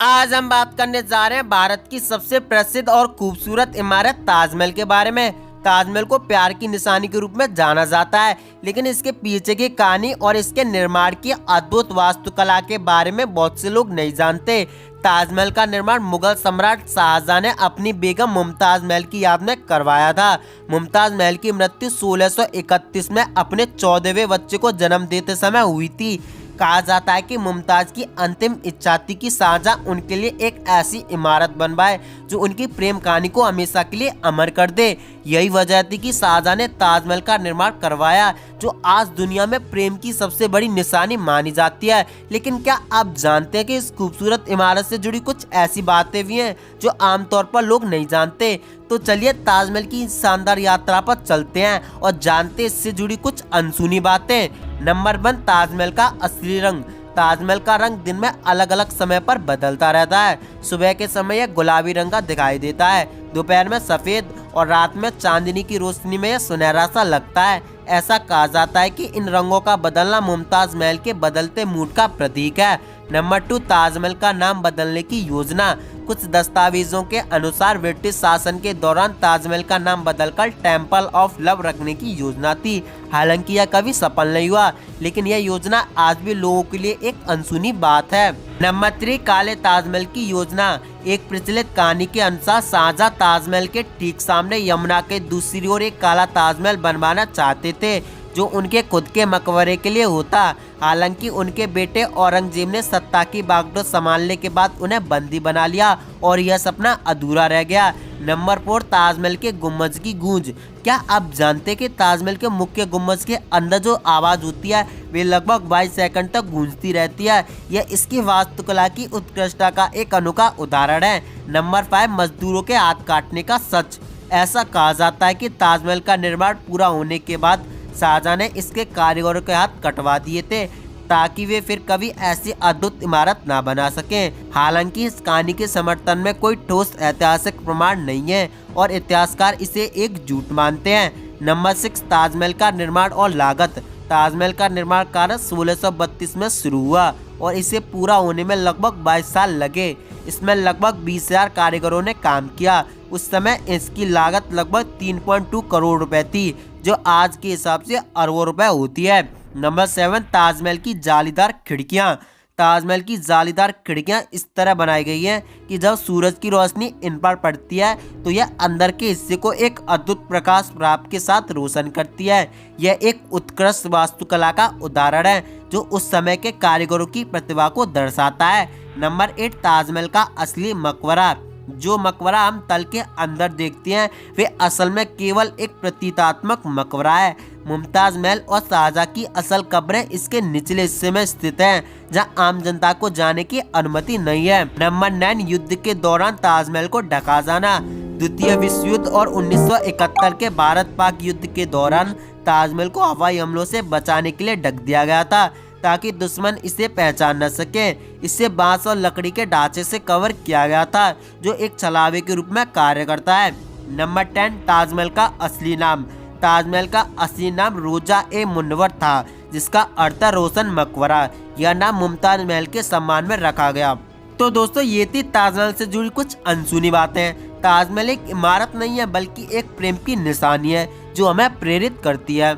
आज हम बात करने जा रहे हैं भारत की सबसे प्रसिद्ध और खूबसूरत इमारत ताजमहल के बारे में। ताजमहल को प्यार की निशानी के रूप में जाना जाता है, लेकिन इसके पीछे की कहानी और इसके निर्माण की अद्भुत वास्तुकला के बारे में बहुत से लोग नहीं जानते। ताजमहल का निर्माण मुगल सम्राट शाहजहां ने अपनी बेगम मुमताज महल की याद में करवाया था। मुमताज महल की मृत्यु 1631 में अपने 14वें बच्चे को जन्म देते समय हुई थी। कहा जाता है कि मुमताज की अंतिम इच्छा थी कि शाहजहां उनके लिए एक ऐसी इमारत बनवाए जो उनकी प्रेम कहानी को हमेशा के लिए अमर कर दे। यही वजह थी कि शाहजहां ने ताजमहल का निर्माण करवाया, जो आज दुनिया में प्रेम की सबसे बड़ी निशानी मानी जाती है। लेकिन क्या आप जानते हैं कि इस खूबसूरत इमारत से जुड़ी कुछ ऐसी बातें भी हैं जो आमतौर पर लोग नहीं जानते। तो चलिए ताजमहल की इस शानदार यात्रा पर चलते हैं और जानते इससे जुड़ी कुछ अनसुनी बातें। नंबर 1, ताजमहल का असली रंग। ताजमहल का रंग दिन में अलग अलग समय पर बदलता रहता है। सुबह के समय यह गुलाबी रंग का दिखाई देता है, दोपहर में सफेद और रात में चांदनी की रोशनी में यह सुनहरा सा लगता है। ऐसा कहा जाता है कि इन रंगों का बदलना मुमताज महल के बदलते मूड का प्रतीक है। नंबर 2, ताजमहल का नाम बदलने की योजना। कुछ दस्तावेजों के अनुसार ब्रिटिश शासन के दौरान ताजमहल का नाम बदलकर टेम्पल ऑफ लव रखने की योजना थी। हालांकि यह कभी सफल नहीं हुआ, लेकिन यह योजना आज भी लोगों के लिए एक अनसुनी बात है। नंबर 3, काले ताजमहल की योजना। एक प्रचलित कहानी के अनुसार शाहजहां ताजमहल के ठीक सामने यमुना के दूसरी ओर एक काला ताजमहल बनवाना चाहते थे, जो उनके खुद के मकबरे के लिए होता। हालांकि उनके बेटे औरंगजेब ने सत्ता की बागडोर संभालने के बाद उन्हें बंदी बना लिया और यह सपना अधूरा रह गया। नंबर 4, ताजमहल के गुम्बज की गूंज। क्या आप जानते हैं कि ताजमहल के मुख्य गुम्बज के अंदर जो आवाज होती है वे लगभग 22 सेकंड तक गूंजती रहती है। यह इसकी वास्तुकला की उत्कृष्टता का एक अनोखा उदाहरण है। नंबर 5, मजदूरों के हाथ काटने का सच। ऐसा कहा जाता है कि ताजमहल का निर्माण पूरा होने के बाद शाहजहां ने इसके कारीगरों के हाथ कटवा दिए थे, ताकि वे फिर कभी ऐसी अद्भुत इमारत ना बना सकें। हालांकि इस कहानी के समर्थन में कोई ठोस ऐतिहासिक प्रमाण नहीं है और इतिहासकार इसे एक झूठ मानते हैं। नंबर 6, ताजमहल का निर्माण और लागत। ताजमहल का निर्माण कार्य 1632 में शुरू हुआ और इसे पूरा होने में लगभग 22 साल लगे। इसमें लगभग 20,000 कारीगरों ने काम किया। उस समय इसकी लागत लगभग 3.2 करोड़ रुपए थी, जो आज के हिसाब से अरबों रुपए होती है। नंबर 7, ताजमहल की जालीदार खिड़कियां। ताजमहल की जालीदार खिड़कियां इस तरह बनाई गई हैं कि जब सूरज की रोशनी इन पर पड़ती है तो यह अंदर के हिस्से को एक अद्भुत प्रकाश प्राप्त के साथ रोशन करती है। यह एक उत्कृष्ट वास्तुकला का उदाहरण है जो उस समय के कारीगरों की प्रतिभा को दर्शाता है। नंबर 8, ताजमहल का असली मकबरा। जो मकबरा हम तल के अंदर देखते हैं वे असल में केवल एक प्रतीकात्मक मकबरा है। मुमताज महल और शाहजहां की असल कब्रें इसके निचले हिस्से में स्थित हैं, जहां आम जनता को जाने की अनुमति नहीं है। नंबर 9, युद्ध के दौरान ताजमहल को ढका जाना। द्वितीय विश्व युद्ध और 1971 के भारत पाक युद्ध के दौरान ताजमहल को हवाई हमलों से बचाने के लिए ढक दिया गया था, ताकि दुश्मन इसे पहचान न सके। इसे बांस और लकड़ी के ढांचे से कवर किया गया था, जो एक छलावे के रूप में कार्य करता है। नंबर 10, ताजमहल का असली नाम। ताजमहल का असली नाम रोजा ए मुनव्वर था, जिसका अर्थ है रोशन मकबरा। यह नाम मुमताज महल के सम्मान में रखा गया। तो दोस्तों, ये थी ताजमहल से जुड़ी कुछ अनसुनी बातें। ताजमहल एक इमारत नहीं है, बल्कि एक प्रेम की निशानी है जो हमें प्रेरित करती है।